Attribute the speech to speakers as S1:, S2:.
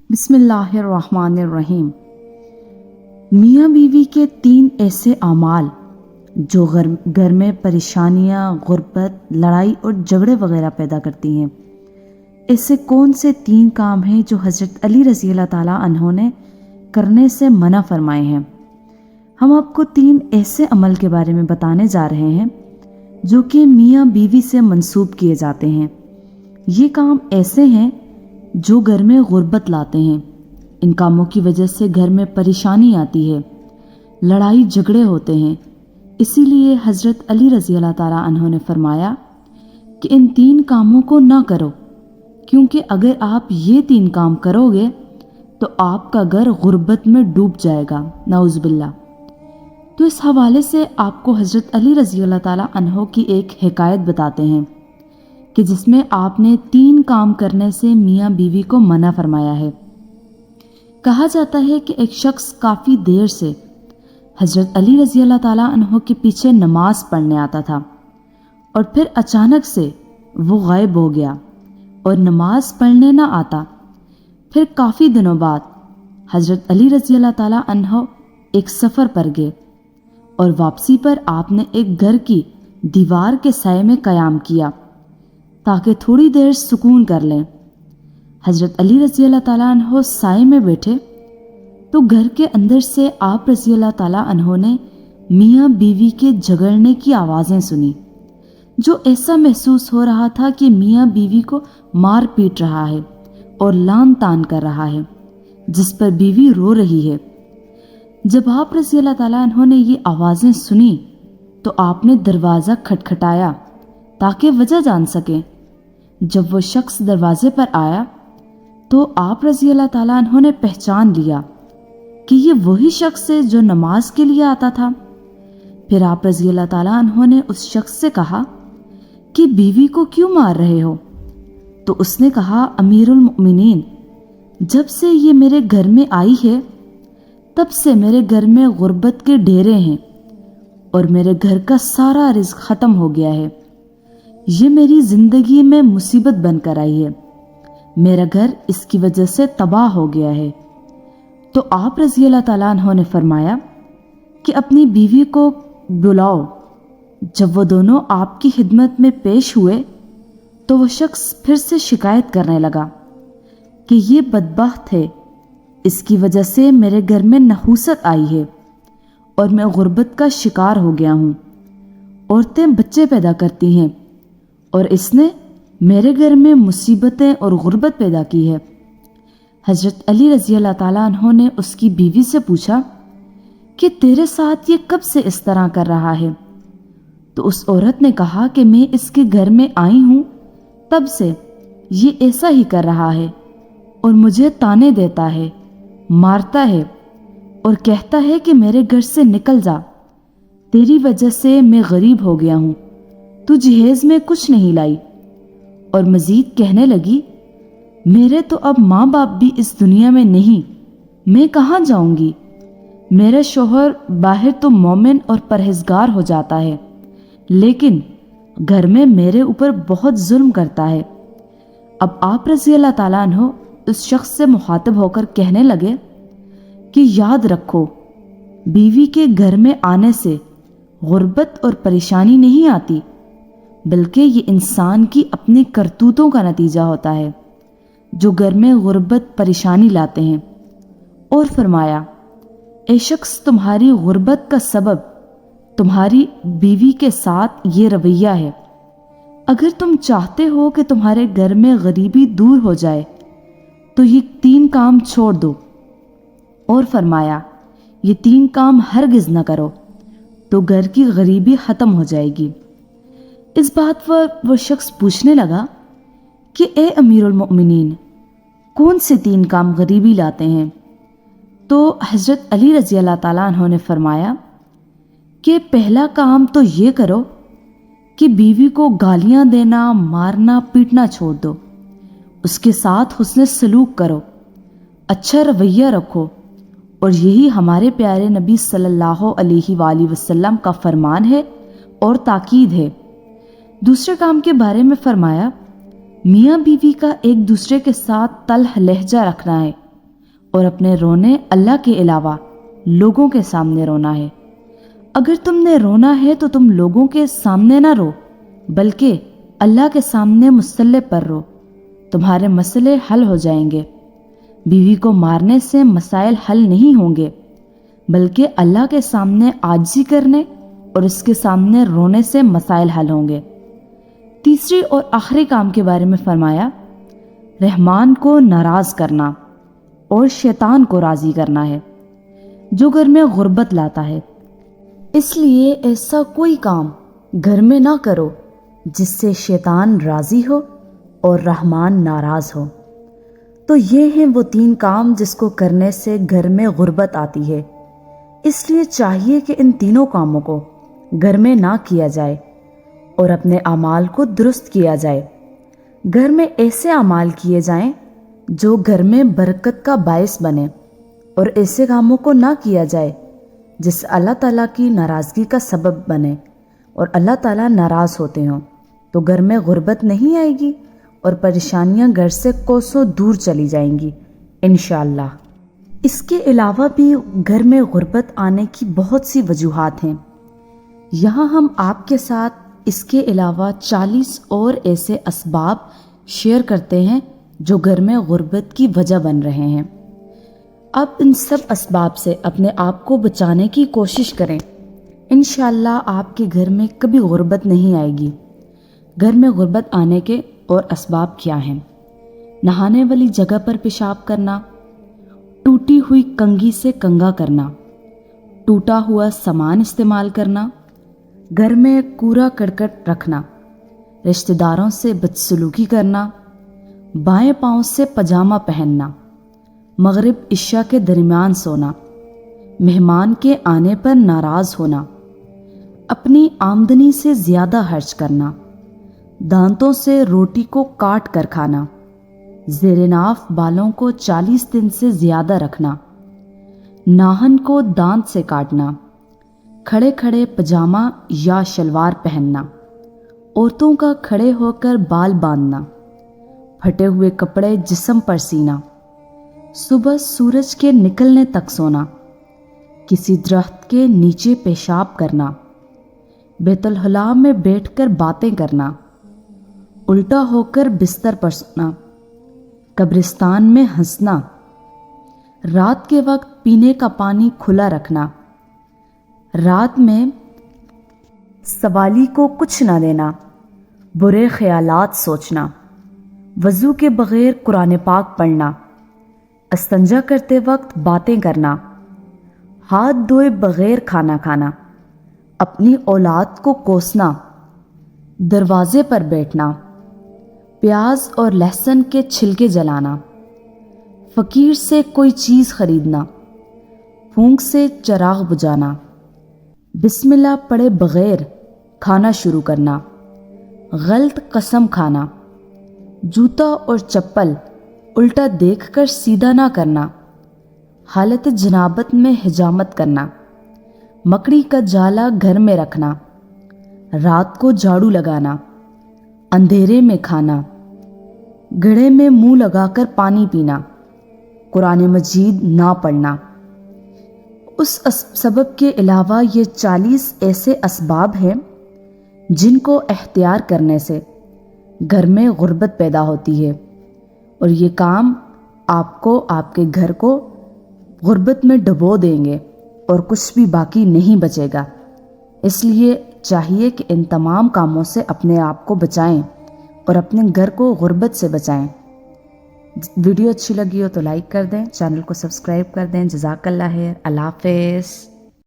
S1: بسم اللہ الرحمن الرحیم۔ میاں بیوی کے 3 ایسے اعمال جو گھر میں پریشانیاں، غربت، لڑائی اور جھگڑے وغیرہ پیدا کرتی ہیں۔ ایسے کون سے 3 کام ہیں جو حضرت علی رضی اللہ تعالیٰ عنہ نے کرنے سے منع فرمائے ہیں؟ ہم آپ کو 3 ایسے عمل کے بارے میں بتانے جا رہے ہیں جو کہ میاں بیوی سے منسوب کیے جاتے ہیں۔ یہ کام ایسے ہیں جو گھر میں غربت لاتے ہیں۔ ان کاموں کی وجہ سے گھر میں پریشانی آتی ہے، لڑائی جھگڑے ہوتے ہیں۔ اسی لیے حضرت علی رضی اللہ تعالیٰ عنہ نے فرمایا کہ ان 3 کاموں کو نہ کرو، کیونکہ اگر آپ یہ 3 کام کرو گے تو آپ کا گھر غربت میں ڈوب جائے گا، نعوذ باللہ۔ تو اس حوالے سے آپ کو حضرت علی رضی اللہ تعالیٰ عنہ کی ایک حکایت بتاتے ہیں کہ جس میں آپ نے 3 کام کرنے سے میاں بیوی کو منع فرمایا ہے۔ کہا جاتا ہے کہ ایک شخص کافی دیر سے حضرت علی رضی اللہ تعالیٰ عنہ کے پیچھے نماز پڑھنے آتا تھا، اور پھر اچانک سے وہ غائب ہو گیا اور نماز پڑھنے نہ آتا۔ پھر کافی دنوں بعد حضرت علی رضی اللہ تعالیٰ عنہ ایک سفر پر گئے، اور واپسی پر آپ نے ایک گھر کی دیوار کے سائے میں قیام کیا تاکہ تھوڑی دیر سکون کر لیں۔ حضرت علی رضی اللہ تعالیٰ عنہ سائے میں بیٹھے تو گھر کے اندر سے آپ رضی اللہ تعالیٰ عنہ نے میاں بیوی کے جھگڑنے کی آوازیں سنی، جو ایسا محسوس ہو رہا تھا کہ میاں بیوی کو مار پیٹ رہا ہے اور لان تان کر رہا ہے، جس پر بیوی رو رہی ہے۔ جب آپ رضی اللہ تعالیٰ عنہ نے یہ آوازیں سنی تو آپ نے دروازہ کھٹکھٹایا تاکہ وجہ جان سکیں۔ جب وہ شخص دروازے پر آیا تو آپ رضی اللہ تعالیٰ عنہ نے پہچان لیا کہ یہ وہی شخص ہے جو نماز کے لیے آتا تھا۔ پھر آپ رضی اللہ تعالیٰ عنہ نے اس شخص سے کہا کہ بیوی کو کیوں مار رہے ہو؟ تو اس نے کہا، امیر المؤمنین، جب سے یہ میرے گھر میں آئی ہے تب سے میرے گھر میں غربت کے ڈیرے ہیں اور میرے گھر کا سارا رزق ختم ہو گیا ہے۔ یہ میری زندگی میں مصیبت بن کر آئی ہے، میرا گھر اس کی وجہ سے تباہ ہو گیا ہے۔ تو آپ رضی اللہ تعالیٰ عنہ نے فرمایا کہ اپنی بیوی کو بلاؤ۔ جب وہ دونوں آپ کی خدمت میں پیش ہوئے تو وہ شخص پھر سے شکایت کرنے لگا کہ یہ بدبخت ہے، اس کی وجہ سے میرے گھر میں نحوست آئی ہے اور میں غربت کا شکار ہو گیا ہوں۔ عورتیں بچے پیدا کرتی ہیں اور اس نے میرے گھر میں مصیبتیں اور غربت پیدا کی ہے۔ حضرت علی رضی اللہ تعالیٰ عنہ نے اس کی بیوی سے پوچھا کہ تیرے ساتھ یہ کب سے اس طرح کر رہا ہے؟ تو اس عورت نے کہا کہ میں اس کے گھر میں آئی ہوں تب سے یہ ایسا ہی کر رہا ہے، اور مجھے تانے دیتا ہے، مارتا ہے اور کہتا ہے کہ میرے گھر سے نکل جا، تیری وجہ سے میں غریب ہو گیا ہوں، تو جہیز میں کچھ نہیں لائی۔ اور مزید کہنے لگی، میرے تو اب ماں باپ بھی اس دنیا میں نہیں، میں کہاں جاؤں گی؟ میرا شوہر باہر تو مومن اور پرہیزگار ہو جاتا ہے، لیکن گھر میں میرے اوپر بہت ظلم کرتا ہے۔ اب آپ رضی اللہ تعالیٰ عنہ اس شخص سے مخاطب ہو کر کہنے لگے کہ یاد رکھو، بیوی کے گھر میں آنے سے غربت اور پریشانی نہیں آتی، بلکہ یہ انسان کی اپنی کرتوتوں کا نتیجہ ہوتا ہے جو گھر میں غربت پریشانی لاتے ہیں۔ اور فرمایا، اے شخص، تمہاری غربت کا سبب تمہاری بیوی کے ساتھ یہ رویہ ہے۔ اگر تم چاہتے ہو کہ تمہارے گھر میں غریبی دور ہو جائے تو یہ 3 کام چھوڑ دو۔ اور فرمایا، یہ 3 کام ہرگز نہ کرو تو گھر کی غریبی ختم ہو جائے گی۔ اس بات پر وہ شخص پوچھنے لگا کہ اے امیر المؤمنین، کون سے 3 کام غریبی لاتے ہیں؟ تو حضرت علی رضی اللہ تعالیٰ عنہ نے فرمایا کہ پہلا کام تو یہ کرو کہ بیوی کو گالیاں دینا، مارنا، پیٹنا چھوڑ دو، اس کے ساتھ حسن سلوک کرو، اچھا رویہ رکھو، اور یہی ہمارے پیارے نبی صلی اللہ علیہ وآلہ وسلم کا فرمان ہے اور تاکید ہے۔ دوسرے کام کے بارے میں فرمایا، میاں بیوی کا ایک دوسرے کے ساتھ تلخ لہجہ رکھنا ہے، اور اپنے رونے اللہ کے علاوہ لوگوں کے سامنے رونا ہے۔ اگر تم نے رونا ہے تو تم لوگوں کے سامنے نہ رو، بلکہ اللہ کے سامنے مسلح پر رو، تمہارے مسئلے حل ہو جائیں گے۔ بیوی کو مارنے سے مسائل حل نہیں ہوں گے، بلکہ اللہ کے سامنے عاجزی کرنے اور اس کے سامنے رونے سے مسائل حل ہوں گے۔ تیسری اور آخری کام کے بارے میں فرمایا، رحمان کو ناراض کرنا اور شیطان کو راضی کرنا ہے، جو گھر میں غربت لاتا ہے۔ اس لیے ایسا کوئی کام گھر میں نہ کرو جس سے شیطان راضی ہو اور رحمان ناراض ہو۔ تو یہ ہیں وہ 3 کام جس کو کرنے سے گھر میں غربت آتی ہے۔ اس لیے چاہیے کہ ان تینوں کاموں کو گھر میں نہ کیا جائے اور اپنے اعمال کو درست کیا جائے۔ گھر میں ایسے اعمال کیے جائیں جو گھر میں برکت کا باعث بنے، اور ایسے کاموں کو نہ کیا جائے جس اللہ تعالیٰ کی ناراضگی کا سبب بنے اور اللہ تعالیٰ ناراض ہوتے ہوں۔ تو گھر میں غربت نہیں آئے گی اور پریشانیاں گھر سے کوسوں دور چلی جائیں گی انشاءاللہ۔ اس کے علاوہ بھی گھر میں غربت آنے کی بہت سی وجوہات ہیں۔ یہاں ہم آپ کے ساتھ اس کے علاوہ 40 اور ایسے اسباب شیئر کرتے ہیں جو گھر میں غربت کی وجہ بن رہے ہیں۔ اب ان سب اسباب سے اپنے آپ کو بچانے کی کوشش کریں، انشاءاللہ آپ کے گھر میں کبھی غربت نہیں آئے گی۔ گھر میں غربت آنے کے اور اسباب کیا ہیں؟ نہانے والی جگہ پر پیشاب کرنا، ٹوٹی ہوئی کنگھی سے کنگھا کرنا، ٹوٹا ہوا سامان استعمال کرنا، گھر میں کوڑا کرکٹ رکھنا، رشتہ داروں سے بدسلوکی کرنا، بائیں پاؤں سے پاجامہ پہننا، مغرب عشاء کے درمیان سونا، مہمان کے آنے پر ناراض ہونا، اپنی آمدنی سے زیادہ خرچ کرنا، دانتوں سے روٹی کو کاٹ کر کھانا، زیر ناف بالوں کو 40 دن سے زیادہ رکھنا، ناخن کو دانت سے کاٹنا، کھڑے کھڑے پاجامہ یا شلوار پہننا، عورتوں کا کھڑے ہو کر بال باندھنا، پھٹے ہوئے کپڑے جسم پر سینا، صبح سورج کے نکلنے تک سونا، کسی درخت کے نیچے پیشاب کرنا، بیت الخلاء میں بیٹھ کر باتیں کرنا، الٹا ہو کر بستر پر سونا، قبرستان میں ہنسنا، رات کے وقت پینے کا پانی کھلا رکھنا، رات میں سوالی کو کچھ نہ دینا، برے خیالات سوچنا، وضو کے بغیر قرآن پاک پڑھنا، استنجا کرتے وقت باتیں کرنا، ہاتھ دھوئے بغیر کھانا کھانا، اپنی اولاد کو کوسنا، دروازے پر بیٹھنا، پیاز اور لہسن کے چھلکے جلانا، فقیر سے کوئی چیز خریدنا، پھونک سے چراغ بجھانا، بسم اللہ پڑھے بغیر کھانا شروع کرنا، غلط قسم کھانا، جوتا اور چپل الٹا دیکھ کر سیدھا نہ کرنا، حالت جنابت میں حجامت کرنا، مکڑی کا جالا گھر میں رکھنا، رات کو جھاڑو لگانا، اندھیرے میں کھانا، گھڑے میں منہ لگا کر پانی پینا، قرآن مجید نہ پڑھنا۔ اس سبب کے علاوہ یہ 40 ایسے اسباب ہیں جن کو اختیار کرنے سے گھر میں غربت پیدا ہوتی ہے، اور یہ کام آپ کو آپ کے گھر کو غربت میں ڈبو دیں گے اور کچھ بھی باقی نہیں بچے گا۔ اس لیے چاہیے کہ ان تمام کاموں سے اپنے آپ کو بچائیں اور اپنے گھر کو غربت سے بچائیں۔ ویڈیو اچھی لگی ہو تو لائک کر دیں، چینل کو سبسکرائب کر دیں۔ جزاک اللہ خیر، اللہ حافظ۔